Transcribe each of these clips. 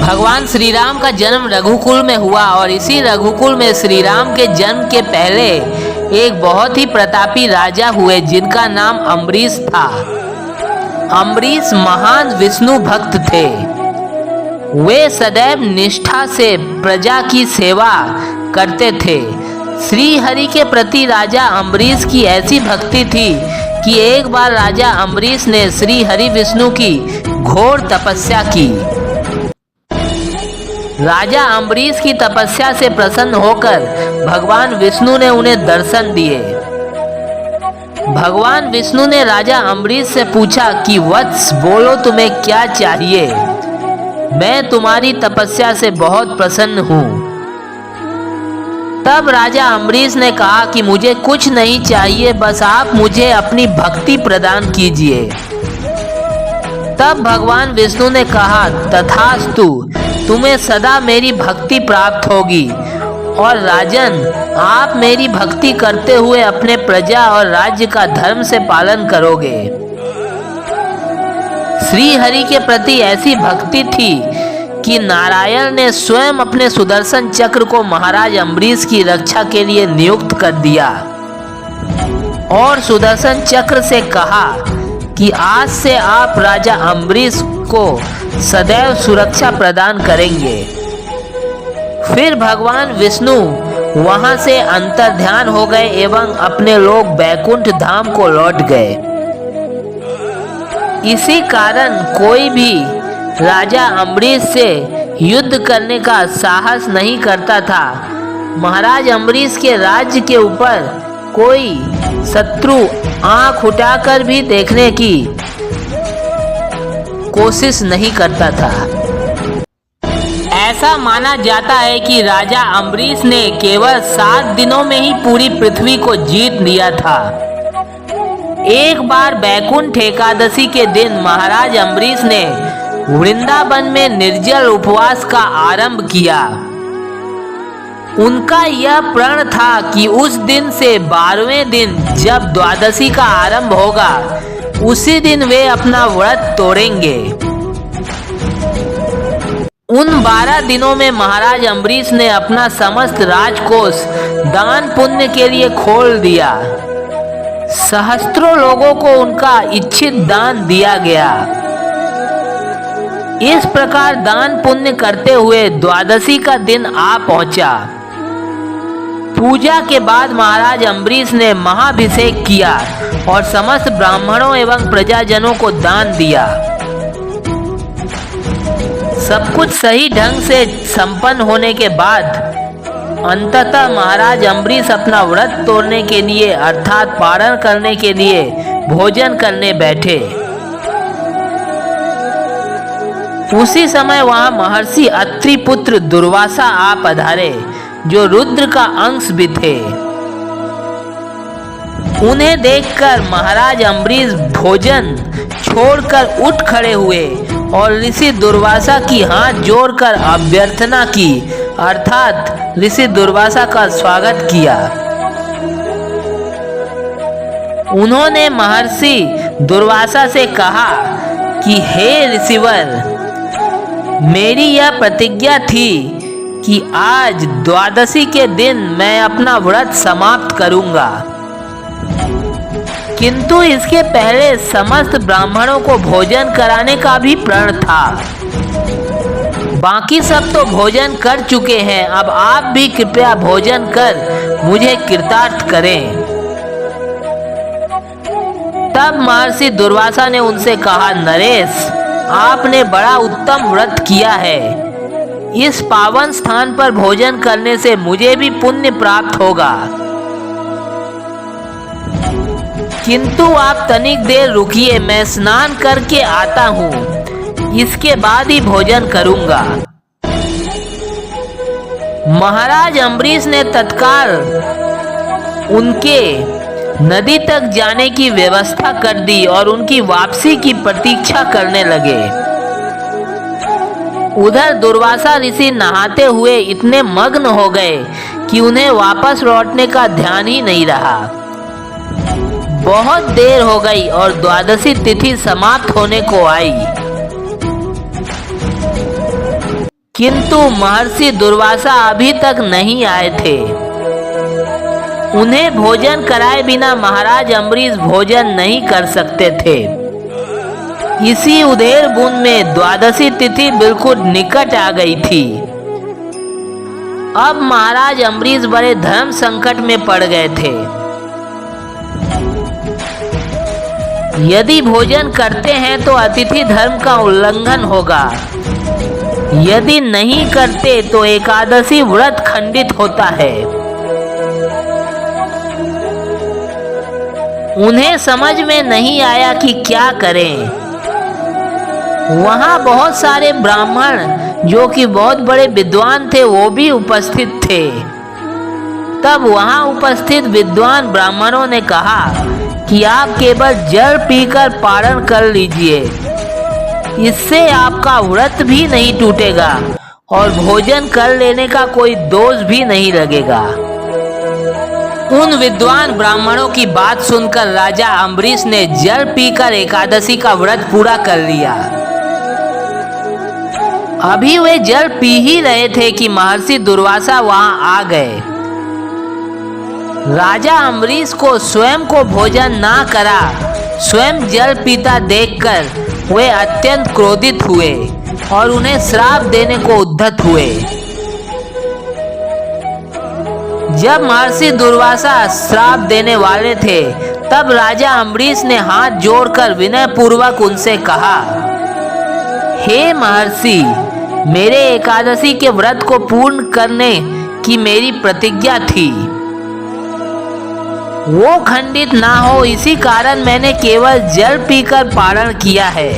भगवान श्री राम का जन्म रघुकुल में हुआ और इसी रघुकुल में श्री राम के जन्म के पहले एक बहुत ही प्रतापी राजा हुए जिनका नाम अम्बरीश था। अम्बरीश महान विष्णु भक्त थे। वे सदैव निष्ठा से प्रजा की सेवा करते थे। श्री हरि के प्रति राजा अम्बरीश की ऐसी भक्ति थी कि एक बार राजा अम्बरीश ने श्री हरि विष्णु की घोर तपस्या की। राजा अम्बरीश की तपस्या से प्रसन्न होकर भगवान विष्णु ने उन्हें दर्शन दिए। भगवान विष्णु ने राजा अम्बरीश से पूछा कि वत्स बोलो तुम्हें क्या चाहिए, मैं तुम्हारी तपस्या से बहुत प्रसन्न हूँ। तब राजा अम्बरीश ने कहा कि मुझे कुछ नहीं चाहिए, बस आप मुझे अपनी भक्ति प्रदान कीजिए। तब भगवान विष्णु ने कहा तथास्तु, तुम्हें सदा मेरी भक्ति प्राप्त होगी और राजन आप मेरी भक्ति करते हुए अपने प्रजा और राज्य का धर्म से पालन करोगे। श्री हरि के प्रति ऐसी भक्ति थी कि नारायण ने स्वयं अपने सुदर्शन चक्र को महाराज अम्बरीश की रक्षा के लिए नियुक्त कर दिया और सुदर्शन चक्र से कहा कि आज से आप राजा अम्बरीश को सदैव सुरक्षा प्रदान करेंगे। फिर भगवान विष्णु वहां से अंतर्ध्यान हो गए एवं अपने लोक बैकुंठ धाम को लौट गए। इसी कारण कोई भी राजा अम्बरीश से युद्ध करने का साहस नहीं करता था। महाराज अम्बरीश के राज्य के ऊपर कोई शत्रु आंख उठाकर भी देखने की कोशिश नहीं करता था। ऐसा माना जाता है कि राजा अम्बरीश ने केवल 7 दिनों में ही पूरी पृथ्वी को जीत लिया था। एक बार बैकुंठ एकादशी के दिन महाराज अम्बरीश ने वृंदावन में निर्जल उपवास का आरंभ किया। उनका यह प्रण था कि उस दिन से 12वें दिन जब द्वादशी का आरंभ होगा उसी दिन वे अपना व्रत तोड़ेंगे। उन 12 दिनों में महाराज अम्बरीश ने अपना समस्त राजकोष दान पुण्य के लिए खोल दिया। सहस्त्रों लोगों को उनका इच्छित दान दिया गया। इस प्रकार दान पुण्य करते हुए द्वादशी का दिन आ पहुंचा। पूजा के बाद महाराज अम्बरीश ने महाभिषेक किया और समस्त ब्राह्मणों एवं प्रजाजनों को दान दिया। सब कुछ सही ढंग से संपन्न होने के बाद अंततः महाराज अम्बरीश अपना व्रत तोड़ने के लिए अर्थात पारण करने के लिए भोजन करने बैठे। उसी समय वहां महर्षि अत्रि पुत्र दुर्वासा आ पधारे जो रुद्र का अंश भी थे। उन्हें देखकर महाराज अम्बरीश भोजन छोड़कर उठ खड़े हुए और ऋषि दुर्वासा की हाथ जोड़कर अभ्यर्थना की अर्थात ऋषि दुर्वासा का स्वागत किया। उन्होंने महर्षि दुर्वासा से कहा कि हे ऋषिवर, मेरी यह प्रतिज्ञा थी कि आज द्वादशी के दिन मैं अपना व्रत समाप्त करूंगा, किंतु इसके पहले समस्त ब्राह्मणों को भोजन कराने का भी प्रण था। बाकी सब तो भोजन कर चुके हैं, अब आप भी कृपया भोजन कर मुझे कृतार्थ करें। तब महर्षि दुर्वासा ने उनसे कहा, नरेश, आपने बड़ा उत्तम व्रत किया है। इस पावन स्थान पर भोजन करने से मुझे भी पुण्य प्राप्त होगा, किंतु आप तनिक देर रुकिए, मैं स्नान करके आता हूँ, इसके बाद ही भोजन करूंगा। महाराज अम्बरीश ने तत्काल उनके नदी तक जाने की व्यवस्था कर दी और उनकी वापसी की प्रतीक्षा करने लगे। उधर दुर्वासा ऋषि नहाते हुए इतने मग्न हो गए कि उन्हें वापस लौटने का ध्यान ही नहीं रहा। बहुत देर हो गई और द्वादशी तिथि समाप्त होने को आई। किंतु महर्षि दुर्वासा अभी तक नहीं आए थे। उन्हें भोजन कराए बिना महाराज अम्बरीश भोजन नहीं कर सकते थे। इसी उधेड़ बुन में द्वादशी तिथि बिल्कुल निकट आ गई थी। अब महाराज अम्बरीश बड़े धर्म संकट में पड़ गए थे। यदि भोजन करते हैं तो अतिथि धर्म का उल्लंघन होगा, यदि नहीं करते तो एकादशी व्रत खंडित होता है। उन्हें समझ में नहीं आया कि क्या करें। वहां बहुत सारे ब्राह्मण जो कि बहुत बड़े विद्वान थे वो भी उपस्थित थे। तब वहां उपस्थित विद्वान ब्राह्मणों ने कहा कि आप केवल जल पीकर पारण कर लीजिए, इससे आपका व्रत भी नहीं टूटेगा और भोजन कर लेने का कोई दोष भी नहीं लगेगा। उन विद्वान ब्राह्मणों की बात सुनकर राजा अम्बरीश ने जल पीकर एकादशी का व्रत पूरा कर लिया। अभी वे जल पी ही रहे थे कि महर्षि दुर्वासा वहां आ गए। राजा अम्बरीश को स्वयं को भोजन ना करा स्वयं जल पीता देखकर वे अत्यंत क्रोधित हुए और उन्हें श्राप देने को उद्यत हुए। जब महर्षि दुर्वासा श्राप देने वाले थे तब राजा अम्बरीश ने हाथ जोड़कर विनय पूर्वक उनसे कहा, हे महर्षि, मेरे एकादशी के व्रत को पूर्ण करने की मेरी प्रतिज्ञा थी, वो खंडित ना हो इसी कारण मैंने केवल जल पीकर पारण किया है।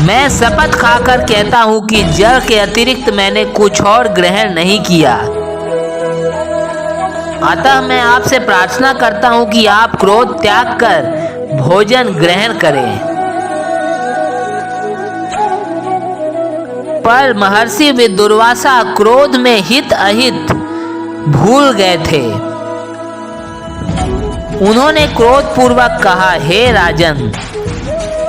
मैं शपथ खाकर कहता हूं कि जल के अतिरिक्त मैंने कुछ और ग्रहण नहीं किया। अतः मैं आपसे प्रार्थना करता हूं कि आप क्रोध त्याग कर भोजन ग्रहण करें। पर महर्षि दुर्वासा क्रोध में हित अहित भूल गए थे। उन्होंने क्रोध पूर्वक कहा, हे राजन,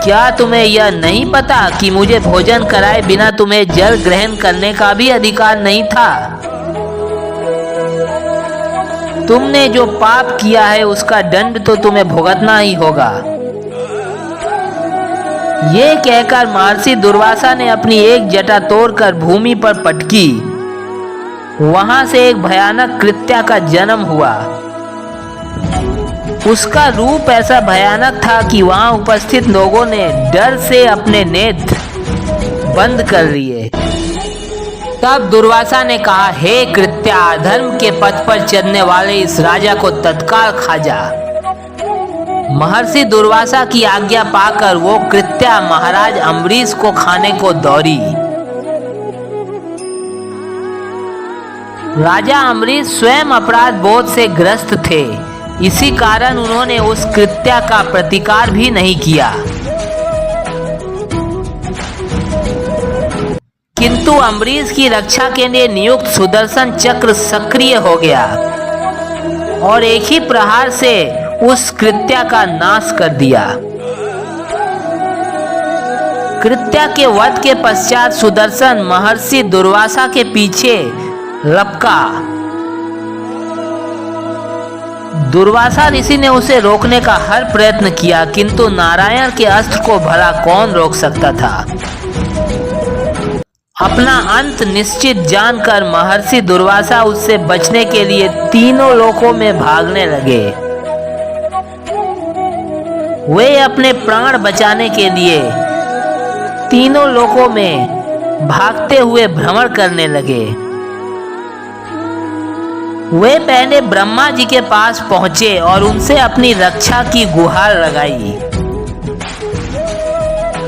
क्या तुम्हें यह नहीं पता कि मुझे भोजन कराए बिना तुम्हें जल ग्रहण करने का भी अधिकार नहीं था? तुमने जो पाप किया है उसका दंड तो तुम्हें भुगतना ही होगा। ये कहकर महर्षि दुर्वासा ने अपनी एक जटा तोड़कर भूमि पर पटकी। वहां से एक भयानक कृत्या का जन्म हुआ। उसका रूप ऐसा भयानक था कि वहां उपस्थित लोगों ने डर से अपने नेत्र बंद कर लिए। तब दुर्वासा ने कहा, हे कृत्या, धर्म के पथ पर चलने वाले इस राजा को तत्काल खा जा। महर्षि दुर्वासा की आज्ञा पाकर वो कृत्या महाराज अम्बरीश को खाने को दौड़ी। राजा अम्बरीश स्वयं अपराध बोध से ग्रस्त थे, इसी कारण उन्होंने उस कृत्या का प्रतिकार भी नहीं किया। किंतु अम्बरीश की रक्षा के लिए नियुक्त सुदर्शन चक्र सक्रिय हो गया और एक ही प्रहार से उस कृत्या का नाश कर दिया। कृत्या के वध के पश्चात सुदर्शन महर्षि दुर्वासा के पीछे लपका। दुर्वासा ऋषि ने उसे रोकने का हर प्रयत्न किया, किंतु नारायण के अस्त्र को भला कौन रोक सकता था। अपना अंत निश्चित जानकर महर्षि दुर्वासा उससे बचने के लिए तीनों लोकों में भागने लगे। वे अपने प्राण बचाने के लिए तीनों लोकों में भागते हुए भ्रमण करने लगे। वे पहले ब्रह्मा जी के पास पहुंचे और उनसे अपनी रक्षा की गुहार लगाई।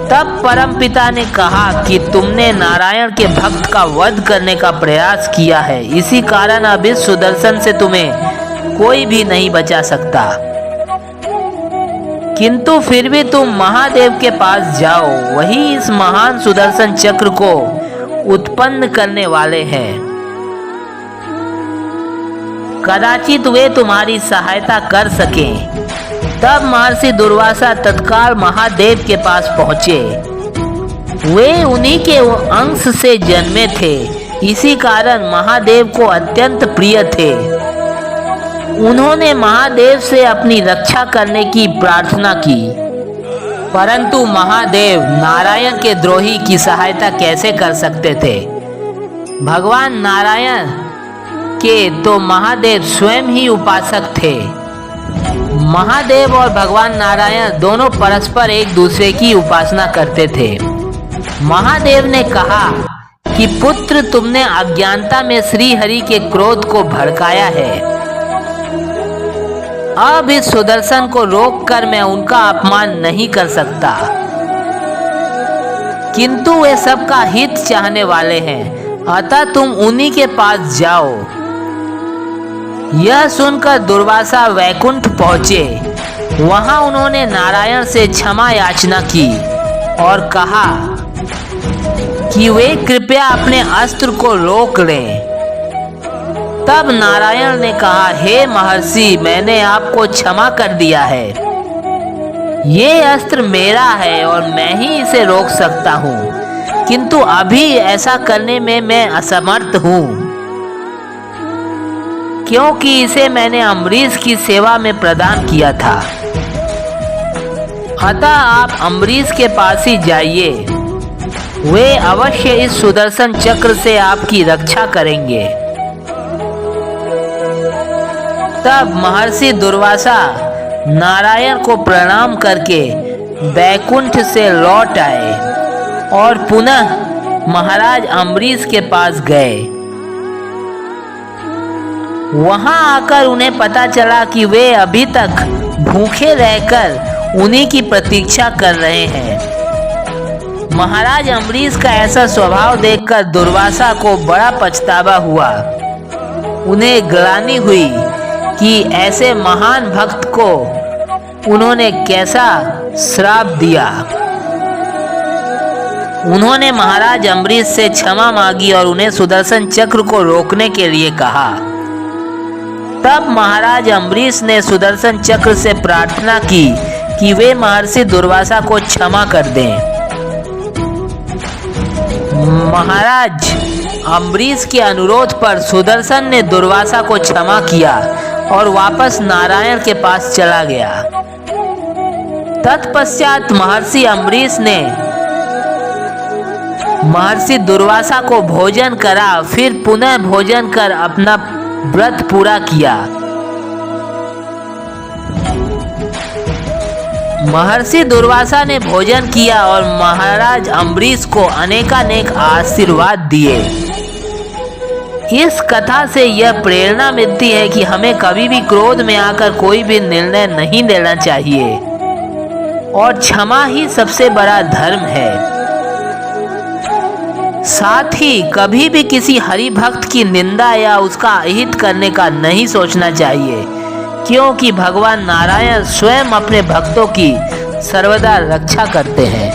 तब परमपिता ने कहा कि तुमने नारायण के भक्त का वध करने का प्रयास किया है, इसी कारण अब इस सुदर्शन से तुम्हें कोई भी नहीं बचा सकता। किंतु फिर भी तुम महादेव के पास जाओ, वही इस महान सुदर्शन चक्र को उत्पन्न करने वाले हैं। कदाचित वे तुम्हारी सहायता कर सकें। तब महर्षि दुर्वासा तत्काल महादेव के पास पहुंचे। वे उन्हीं के अंश से जन्मे थे, इसी कारण महादेव को अत्यंत प्रिय थे। उन्होंने महादेव से अपनी रक्षा करने की प्रार्थना की, परंतु महादेव नारायण के द्रोही की सहायता कैसे कर सकते थे। भगवान नारायण के तो महादेव स्वयं ही उपासक थे। महादेव और भगवान नारायण दोनों परस्पर एक दूसरे की उपासना करते थे। महादेव ने कहा कि पुत्र, तुमने अज्ञानता में श्री हरि के क्रोध को भड़काया है। अब इस सुदर्शन को रोककर मैं उनका अपमान नहीं कर सकता, किंतु वे सबका हित चाहने वाले हैं, अतः तुम उन्हीं के पास जाओ। यह सुनकर दुर्वासा वैकुंठ पहुंचे। वहां उन्होंने नारायण से क्षमा याचना की और कहा कि वे कृपया अपने अस्त्र को रोक लें। तब नारायण ने कहा, हे महर्षि, मैंने आपको क्षमा कर दिया है। ये अस्त्र मेरा है और मैं ही इसे रोक सकता हूँ, किंतु अभी ऐसा करने में मैं असमर्थ हूँ, क्योंकि इसे मैंने अम्बरीश की सेवा में प्रदान किया था। अतः आप अम्बरीश के पास ही जाइए, वे अवश्य इस सुदर्शन चक्र से आपकी रक्षा करेंगे। तब महर्षि दुर्वासा नारायण को प्रणाम करके बैकुंठ से लौट आए और पुनः महाराज अम्बरीश के पास गए। वहां आकर उन्हें पता चला कि वे अभी तक भूखे रहकर उन्हीं की प्रतीक्षा कर रहे हैं। महाराज अम्बरीश का ऐसा स्वभाव देखकर दुर्वासा को बड़ा पछतावा हुआ। उन्हें ग्लानि हुई कि ऐसे महान भक्त को उन्होंने कैसा श्राप दिया। उन्होंने महाराज अम्बरीश से क्षमा मांगी और उन्हें सुदर्शन चक्र को रोकने के लिए कहा। तब महाराज अम्बरीश ने सुदर्शन चक्र से प्रार्थना की कि वे महर्षि दुर्वासा को क्षमा कर दें। महाराज अम्बरीश के अनुरोध पर सुदर्शन ने दुर्वासा को क्षमा किया और वापस नारायण के पास चला गया। तत्पश्चात महर्षि अम्बरीश ने महर्षि दुर्वासा को भोजन करा, फिर पुनः भोजन कर अपना व्रत पूरा किया। महर्षि दुर्वासा ने भोजन किया और महाराज अम्बरीश को अनेकानेक आशीर्वाद दिए। इस कथा से यह प्रेरणा मिलती है कि हमें कभी भी क्रोध में आकर कोई भी निर्णय नहीं लेना चाहिए और क्षमा ही सबसे बड़ा धर्म है। साथ ही कभी भी किसी हरि भक्त की निंदा या उसका अहित करने का नहीं सोचना चाहिए, क्योंकि भगवान नारायण स्वयं अपने भक्तों की सर्वदा रक्षा करते हैं।